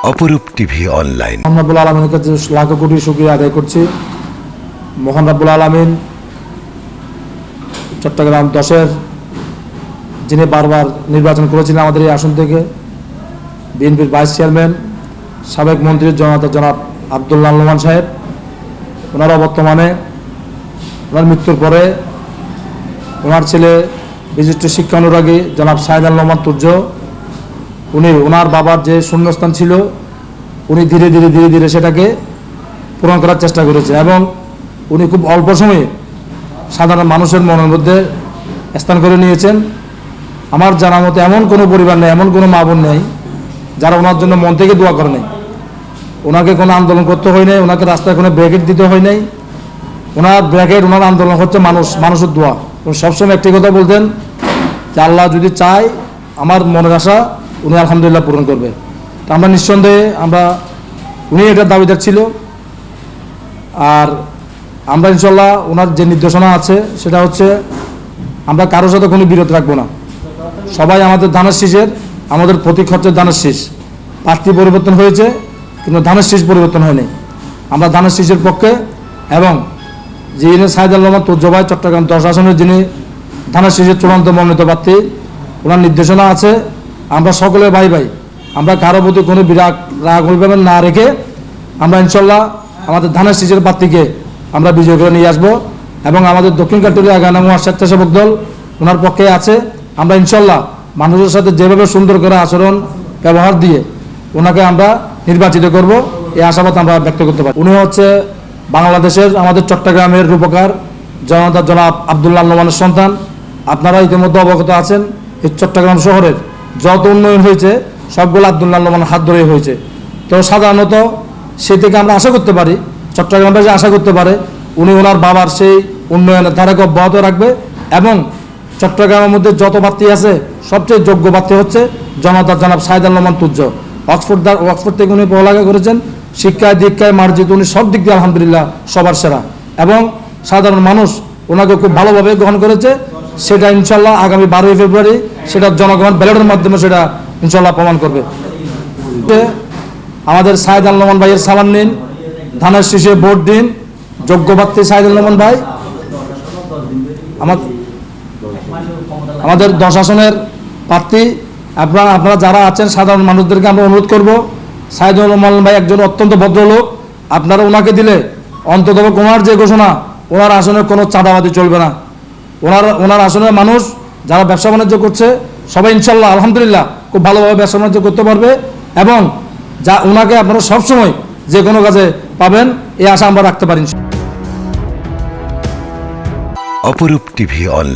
অপরূপ TV online. মহান রাব্বুল আলামিনের কাছে লাখ কোটি শুকরিয়া আদায় করছি। মহান রাব্বুল আলামিন চট্টগ্রাম 10-এর যিনি বারবার নির্বাচন করেছিলেন আমাদের এই আসন থেকে, বিএনপির ভাইস চেয়ারম্যান সাবেক মন্ত্রী জনাব আব্দুল্লাহ আল নোমান সাহেব, ওনারা বর্তমানে ওনার মৃত্যুর পরে ওনার ছেলে বিশিষ্ট শিক্ষা অনুরাগী জনাব সাইদ আল নোমান তুর্য, উনি ওনার বাবার যে শূন্যস্থান ছিল উনি ধীরে ধীরে সেটাকে পূরণ করার চেষ্টা করেছে এবং উনি খুব অল্প সময়ে সাধারণ মানুষের মনের মধ্যে স্থান করে নিয়েছেন। আমার জানা মতে এমন কোনো পরিবার নেই, এমন কোনো মা বোন নেই যারা ওনার জন্য মন থেকে দোয়া করে নাই। ওনাকে কোনো আন্দোলন করতে হয় নাই, ওনাকে রাস্তায় কোনো ব্র্যাকেট দিতে হয় নাই। ওনার ব্র্যাকেট, ওনার আন্দোলন হচ্ছে মানুষের দোয়া। উনি সবসময় একটি কথা বলতেন যে আল্লাহ যদি চায় আমার মনের আশা উনি আলহামদুলিল্লাহ পূরণ করবে। তা আমরা নিঃসন্দেহে উনি এটার দাবিদার ছিল। আর আমরা ইনশাল্লাহ ওনার যে নির্দেশনা আছে সেটা হচ্ছে আমরা কারোর সাথে কোনো বিরোধ রাখবো না। সবাই আমাদের ধানের শীষের, আমাদের প্রতীক হচ্ছে ধানের শীষ। প্রার্থী পরিবর্তন হয়েছে কিন্তু ধানের শীষ পরিবর্তন হয়নি। আমরা ধানের শীষের পক্ষে এবং যিনি সাইদ আল নোমান তুর্য ভাই চট্টগ্রাম 10 আসনের যিনি ধানের শীষের চূড়ান্ত মনোনীত প্রার্থী, ওনার নির্দেশনা আছে আমরা সকলে ভাই আমরা কারো প্রতি কোনো রাগ অভিভাবক না রেখে আমরা ইনশাল্লাহ আমাদের ধানের শীষের প্রার্থীকে আমরা বিজয় করে নিয়ে আসবো এবং আমাদের দক্ষিণ কাটুরিয়া গানামুয়া স্বেচ্ছাসেবক দল ওনার পক্ষে আছে। আমরা ইনশাল্লাহ মানুষের সাথে যেভাবে সুন্দর করে আচরণ ব্যবহার দিয়ে ওনাকে আমরা নির্বাচিত করব, এই আশাবাদ আমরা ব্যক্ত করতে পারি। উনি হচ্ছে বাংলাদেশের আমাদের চট্টগ্রামের রূপকার জনাব আব্দুল্লাহ আল নোমানের সন্তান। আপনারা ইতিমধ্যে অবগত আছেন এই চট্টগ্রাম শহরের যত উন্নয়ন হয়েছে সবগুলো আব্দুল্লাহ আল নোমানের হাত ধরেই হয়েছে। তো সাধারণত সে থেকে আমরা আশা করতে পারি, চট্টগ্রামবাসী আশা করতে পারে উনি ওনার বাবার সেই উন্নয়নের ধারাকে অব্যাহত রাখবে এবং চট্টগ্রামের মধ্যে যত প্রার্থী আছে সবচেয়ে যোগ্য প্রার্থী হচ্ছে জনাব সাইদ আল নোমান তুর্য। অক্সফোর্ড থেকে উনি পড়ালেখা করেছেন, শিক্ষায় দীক্ষায় মার্জিত, উনি সব দিক দিয়ে আলহামদুলিল্লাহ সবার সেরা এবং সাধারণ মানুষ ওনাকে খুব ভালোভাবে গ্রহণ করেছে। সেটা ইনশাল্লাহ আগামী 12ই ফেব্রুয়ারি সেটা জনগণ ব্যালটের মাধ্যমে সেটা ইনশাল্লাহ প্রমাণ করবে। আমাদের সাইদ আল নোমান ভাইয়ের সালাম নিন, ধানের শীষে ভোট দিন, যোগ্য প্রার্থী সাইদ আল নোমান ভাই। আমাদের 10 আসনের প্রার্থী আপনারা যারা আছেন সাধারণ মানুষদেরকে আমরা অনুরোধ করব, সাইদ আল নোমান ভাই একজন অত্যন্ত ভদ্রলোক। আপনারা ওনাকে দিলে অন্তত ওনার যে ঘোষণা, ওনার আসনে কোনো চাঁদাবাদি চলবে না। ওনার আসনের মানুষ যারা ব্যবসা বাণিজ্য করছে সবাই ইনশাল্লাহ আলহামদুলিল্লাহ খুব ভালোভাবে ব্যবসা বাণিজ্য করতে পারবে এবং যা ওনাকে আপনারা সবসময় যে কোনো কাজে পাবেন এই আশা আমরা রাখতে পারি। অপরূপ টিভি অনলাইন।